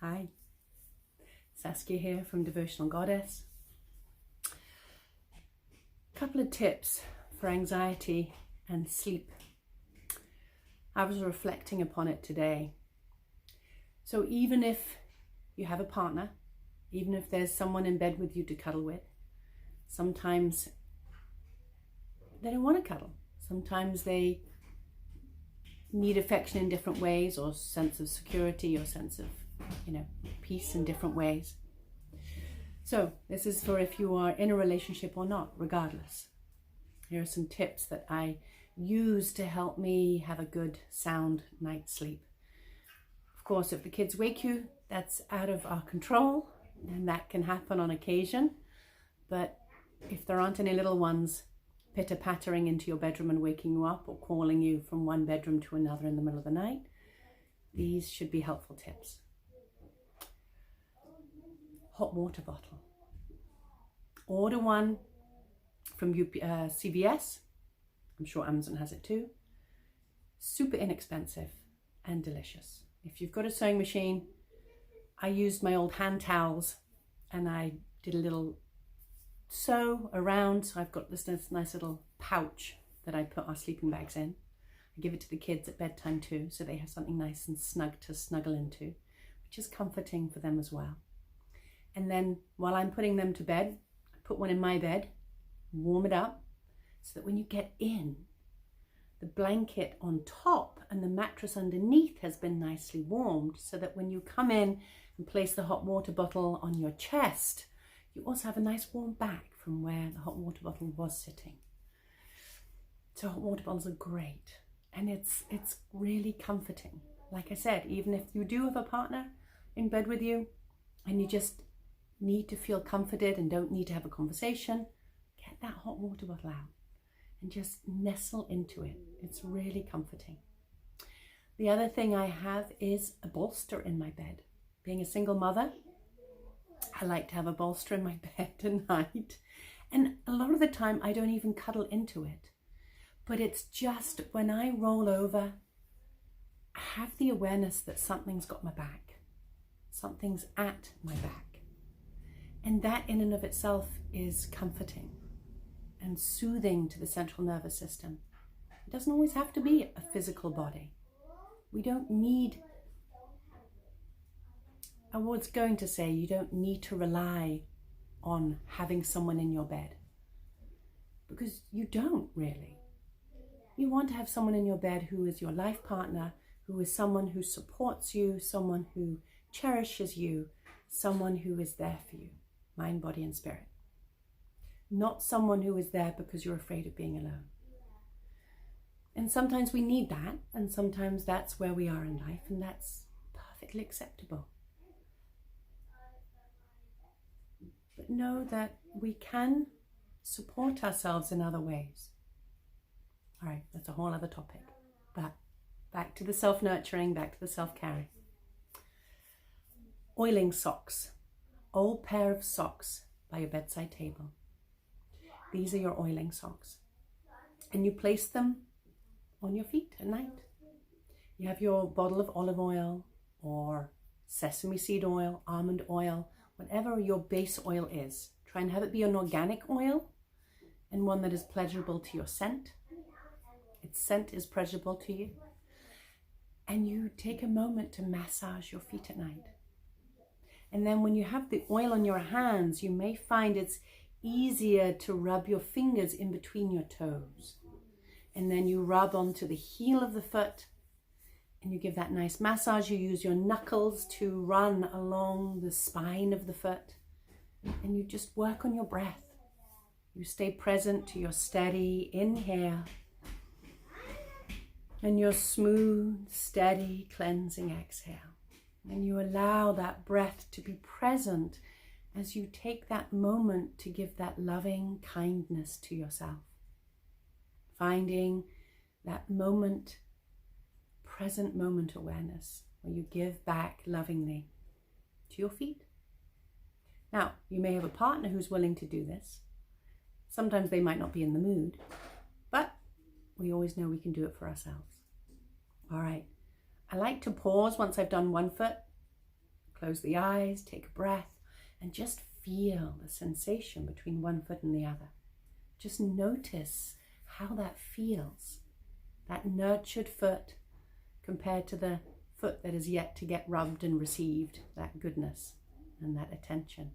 Hi, Saskia here from Devotional Goddess. A couple of tips for anxiety and sleep. I was reflecting upon it today. So even if you have a partner, even if there's someone in bed with you to cuddle with, sometimes they don't want to cuddle. Sometimes they need affection in different ways, or sense of security, or sense of peace in different ways. So this is for if you are in a relationship or not, regardless. Here are some tips that I use to help me have a good, sound night's sleep. Of course, if the kids wake you, that's out of our control, and that can happen on occasion. But if there aren't any little ones pitter-pattering into your bedroom and waking you up, or calling you from one bedroom to another in the middle of the night, these should be helpful tips. Hot water bottle. Order one from CVS. I'm sure Amazon has it too. Super inexpensive and delicious. If you've got a sewing machine, I used my old hand towels and I did a little sew around. So I've got this nice little pouch that I put our sleeping bags in. I give it to the kids at bedtime too, so they have something nice and snug to snuggle into, which is comforting for them as well. And then while I'm putting them to bed, I put one in my bed, warm it up, so that when you get in, the blanket on top and the mattress underneath has been nicely warmed, so that when you come in and place the hot water bottle on your chest, you also have a nice warm back from where the hot water bottle was sitting. So hot water bottles are great, and it's really comforting. Like I said, even if you do have a partner in bed with you and you just need to feel comforted and don't need to have a conversation, get that hot water bottle out and just nestle into it. It's really comforting. The other thing I have is a bolster in my bed. Being a single mother, I like to have a bolster in my bed at night. And a lot of the time I don't even cuddle into it. But it's just when I roll over, I have the awareness that something's got my back. Something's at my back. And that in and of itself is comforting and soothing to the central nervous system. It doesn't always have to be a physical body. We don't need, I was going to say, you don't need to rely on having someone in your bed, because you don't really. You want to have someone in your bed who is your life partner, who is someone who supports you, someone who cherishes you, someone who is there for you. Mind, body, and spirit. Not someone who is there because you're afraid of being alone. And sometimes we need that, and sometimes that's where we are in life, and that's perfectly acceptable. But know that we can support ourselves in other ways. All right, that's a whole other topic. But back to the self-nurturing, back to the self-caring. Oiling socks. Old pair of socks by your bedside table. These are your oiling socks. And you place them on your feet at night. You have your bottle of olive oil or sesame seed oil, almond oil, whatever your base oil is. Try and have it be an organic oil and one that is pleasurable to your scent. Its scent is pleasurable to you. And you take a moment to massage your feet at night. And then when you have the oil on your hands, you may find it's easier to rub your fingers in between your toes. And then you rub onto the heel of the foot and you give that nice massage. You use your knuckles to run along the spine of the foot. And you just work on your breath. You stay present to your steady inhale and your smooth, steady, cleansing exhale. And you allow that breath to be present as you take that moment to give that loving kindness to yourself. Finding that moment, present moment awareness, where you give back lovingly to your feet. Now, you may have a partner who's willing to do this. Sometimes they might not be in the mood, but we always know we can do it for ourselves. All right. I like to pause once I've done one foot, Close the eyes, take a breath, and just feel the sensation between one foot and the other. Just notice how that feels. That nurtured foot compared to the foot that is yet to get rubbed and received that goodness and that attention.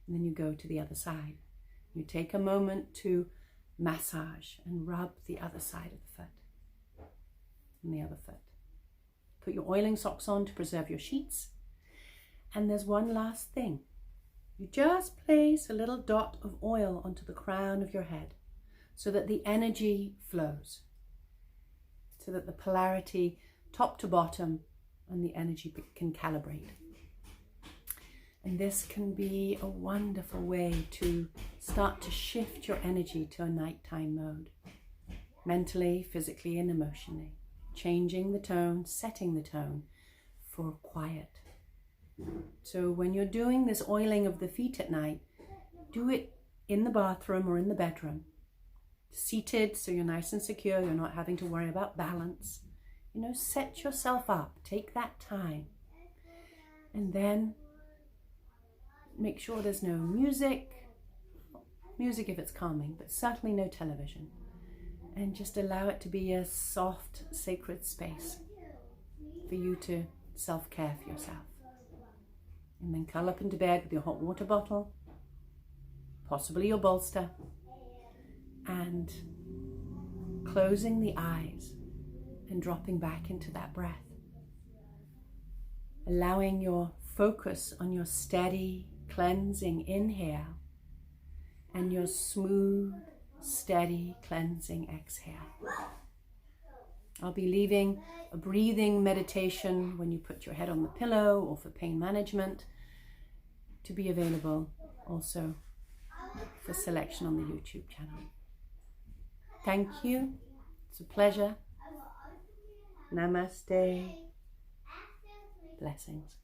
And then you go to the other side. You take a moment to massage and rub the other side of the foot and the other foot. Put your oiling socks on to preserve your sheets. And there's one last thing. You just place a little dot of oil onto the crown of your head so that the energy flows, so that the polarity top to bottom and the energy can calibrate. And this can be a wonderful way to start to shift your energy to a nighttime mode, mentally, physically, and emotionally, changing the tone, setting the tone for quiet. So when you're doing this oiling of the feet at night, do it in the bathroom or in the bedroom, seated so you're nice and secure, you're not having to worry about balance. You know, set yourself up, take that time, and then make sure there's no music if it's calming, but certainly no television, and just allow it to be a soft, sacred space for you to self-care for yourself. And then curl up into bed with your hot water bottle, possibly your bolster, and closing the eyes and dropping back into that breath. Allowing your focus on your steady, cleansing inhale and your smooth, steady, cleansing exhale. I'll be leaving a breathing meditation when you put your head on the pillow or for pain management to be available also for selection on the YouTube channel. Thank you. It's a pleasure. Namaste. Blessings.